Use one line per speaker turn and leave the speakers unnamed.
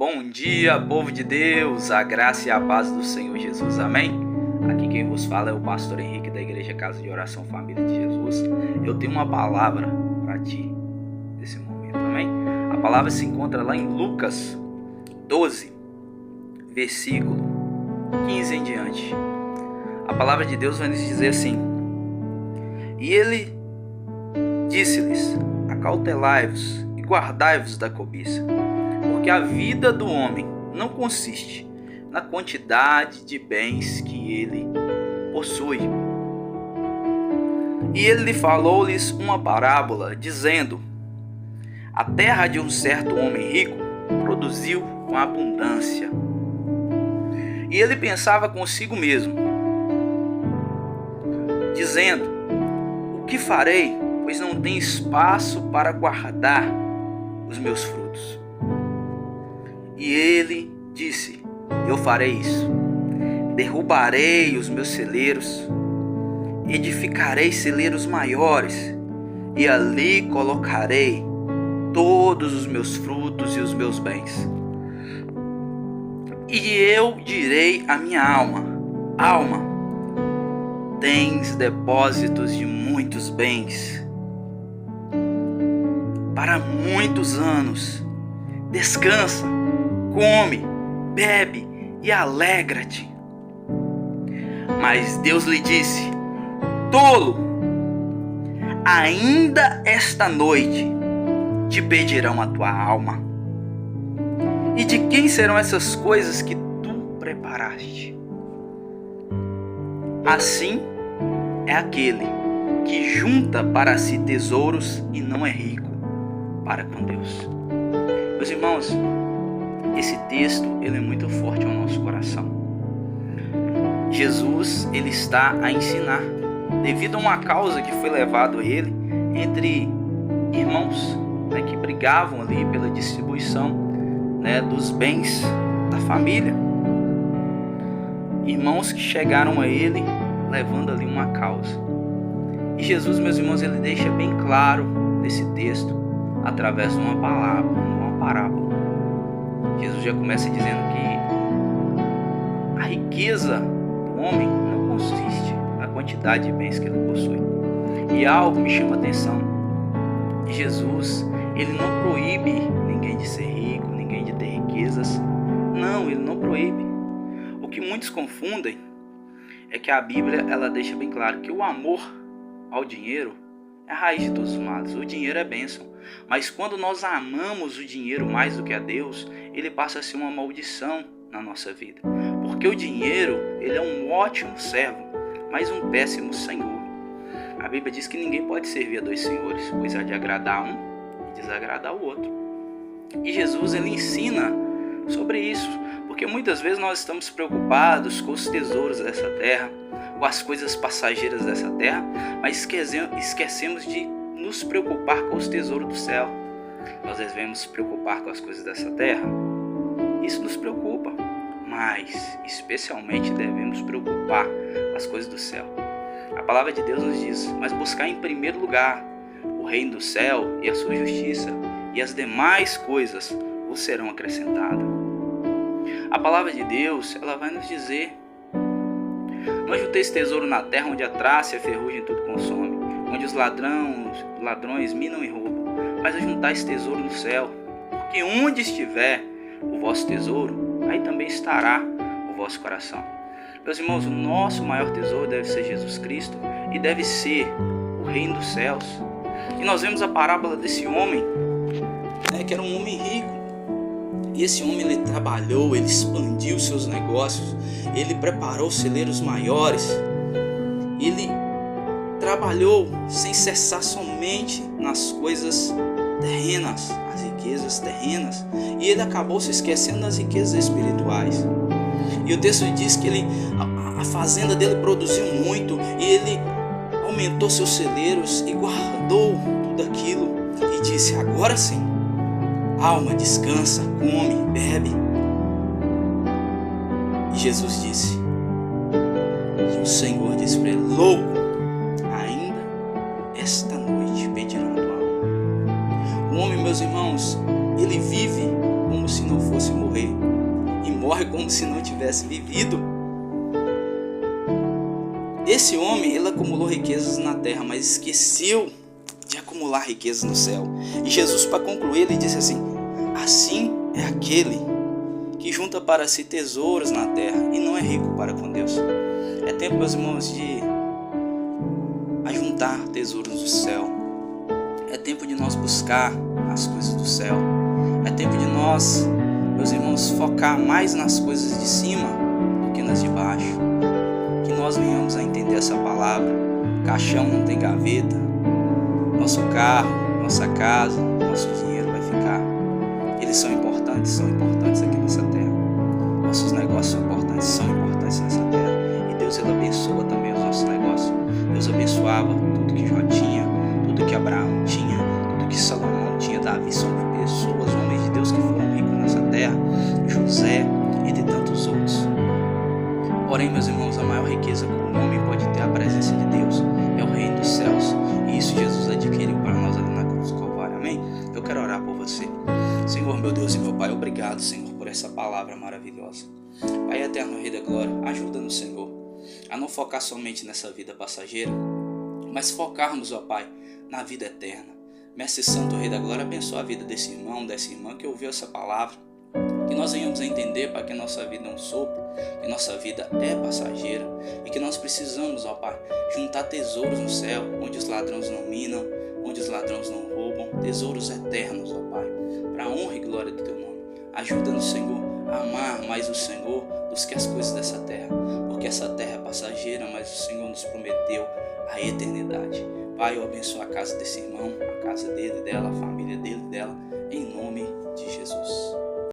Bom dia, povo de Deus, a graça e a paz do Senhor Jesus, amém? Aqui quem vos fala é o pastor Henrique da Igreja Casa de Oração Família de Jesus. Eu tenho uma palavra para ti nesse momento, amém? A palavra se encontra lá em Lucas 12, versículo 15 em diante. A palavra de Deus vai nos dizer assim: E ele disse-lhes: Acautelai-vos e guardai-vos da cobiça, porque a vida do homem não consiste na quantidade de bens que ele possui. E ele falou-lhes uma parábola, dizendo: A terra de um certo homem rico produziu com abundância. E ele pensava consigo mesmo, dizendo: O que farei, pois não tenho espaço para guardar os meus frutos? E ele disse: Eu farei isso. Derrubarei os meus celeiros, edificarei celeiros maiores, e ali colocarei todos os meus frutos e os meus bens. E eu direi à minha alma: Alma, tens depósitos de muitos bens para muitos anos. Descansa, come, bebe e alegra-te. Mas Deus lhe disse: Tolo, ainda esta noite te pedirão a tua alma. E de quem serão essas coisas que tu preparaste? Assim é aquele que junta para si tesouros e não é rico para com Deus. Meus irmãos, esse texto ele é muito forte ao nosso coração. Jesus ele está a ensinar devido a uma causa que foi levado a ele entre irmãos, que brigavam ali pela distribuição, dos bens da família. Irmãos que chegaram a ele levando ali uma causa. E Jesus, meus irmãos, ele deixa bem claro nesse texto através de uma parábola. Jesus já começa dizendo que a riqueza do homem não consiste na quantidade de bens que ele possui. E algo me chama a atenção: Jesus, ele não proíbe ninguém de ser rico, ninguém de ter riquezas. Não, ele não proíbe. O que muitos confundem é que a Bíblia ela deixa bem claro que o amor ao dinheiro é a raiz de todos os males. O dinheiro é bênção, mas quando nós amamos o dinheiro mais do que a Deus, ele passa a ser uma maldição na nossa vida. Porque o dinheiro ele é um ótimo servo, mas um péssimo senhor. A Bíblia diz que ninguém pode servir a dois senhores, pois há de agradar um e desagradar o outro. E Jesus ele ensina sobre isso, porque muitas vezes nós estamos preocupados com os tesouros dessa terra, com as coisas passageiras dessa terra, mas esquecemos de nos preocupar com os tesouros do céu. Nós devemos nos preocupar com as coisas dessa terra, isso nos preocupa, mas especialmente devemos preocupar com as coisas do céu. A palavra de Deus nos diz: mas buscar em primeiro lugar o reino do céu e a sua justiça, e as demais coisas vos serão acrescentadas. A palavra de Deus ela vai nos dizer: não junteis tesouro na terra, onde a traça e a ferrugem tudo consome, onde os ladrões minam e roubam, mas ajuntais tesouro no céu, porque onde estiver o vosso tesouro, aí também estará o vosso coração. Meus irmãos, o nosso maior tesouro deve ser Jesus Cristo e deve ser o reino dos céus. E nós vemos a parábola desse homem, que era um homem rico. E esse homem ele trabalhou, ele expandiu seus negócios, ele preparou celeiros maiores, ele trabalhou sem cessar somente nas coisas terrenas, as riquezas terrenas, e ele acabou se esquecendo das riquezas espirituais. E o texto diz que a fazenda dele produziu muito, e ele aumentou seus celeiros e guardou tudo aquilo, e disse: agora sim, alma, descansa, come, bebe. E Jesus disse, e o Senhor disse para ele: louco, ainda esta noite pedirão a tua alma. O homem, meus irmãos, ele vive como se não fosse morrer. morre como se não tivesse vivido. Esse homem, ele acumulou riquezas na terra, mas esqueceu de acumular riquezas no céu. E Jesus, para concluir, ele disse assim: assim é aquele que junta para si tesouros na terra e não é rico para com Deus. É tempo, meus irmãos, de ajuntar tesouros do céu. É tempo de nós buscar as coisas do céu. É tempo de nós, meus irmãos, focar mais nas coisas de cima do que nas de baixo. Que nós venhamos a entender essa palavra. Caixão não tem gaveta. Nosso carro, nossa casa, nosso dinheiro vai ficar. Eles são importantes aqui nessa terra. Nossos negócios são importantes nessa terra. E Deus, ele abençoa também os nossos negócios. Deus abençoava tudo que Jó tinha, tudo que Abraão tinha, tudo que Salomão tinha. Davi são pessoas, homens de Deus que foram ricos nessa terra. José, entre tantos outros. Porém, meus irmãos, a maior riqueza que o homem pode ter, a presença de Deus, é o reino dos céus. E isso Jesus adquiriu para nós ali na cruz do Calvário. Amém? Eu quero orar por você. Senhor, meu Deus e meu Pai, obrigado, Senhor, por essa palavra maravilhosa. Pai eterno, Rei da Glória, ajuda-nos, Senhor, a não focar somente nessa vida passageira, mas focarmos, ó Pai, na vida eterna. Mestre Santo, Rei da Glória, abençoa a vida desse irmão, dessa irmã que ouviu essa palavra. Que nós venhamos a entender, Pai, que a nossa vida é um sopro, que nossa vida é passageira e que nós precisamos, ó Pai, juntar tesouros no céu, onde os ladrões não minam, onde os ladrões não roubam, tesouros eternos, ó Pai, para a honra e glória do Teu nome. Ajuda-nos, Senhor, a amar mais o Senhor do que as coisas dessa terra, porque essa terra é passageira, mas o Senhor nos prometeu a eternidade. Pai, eu abençoo a casa desse irmão, a casa dele, dela, a família dele, dela, em nome de Jesus.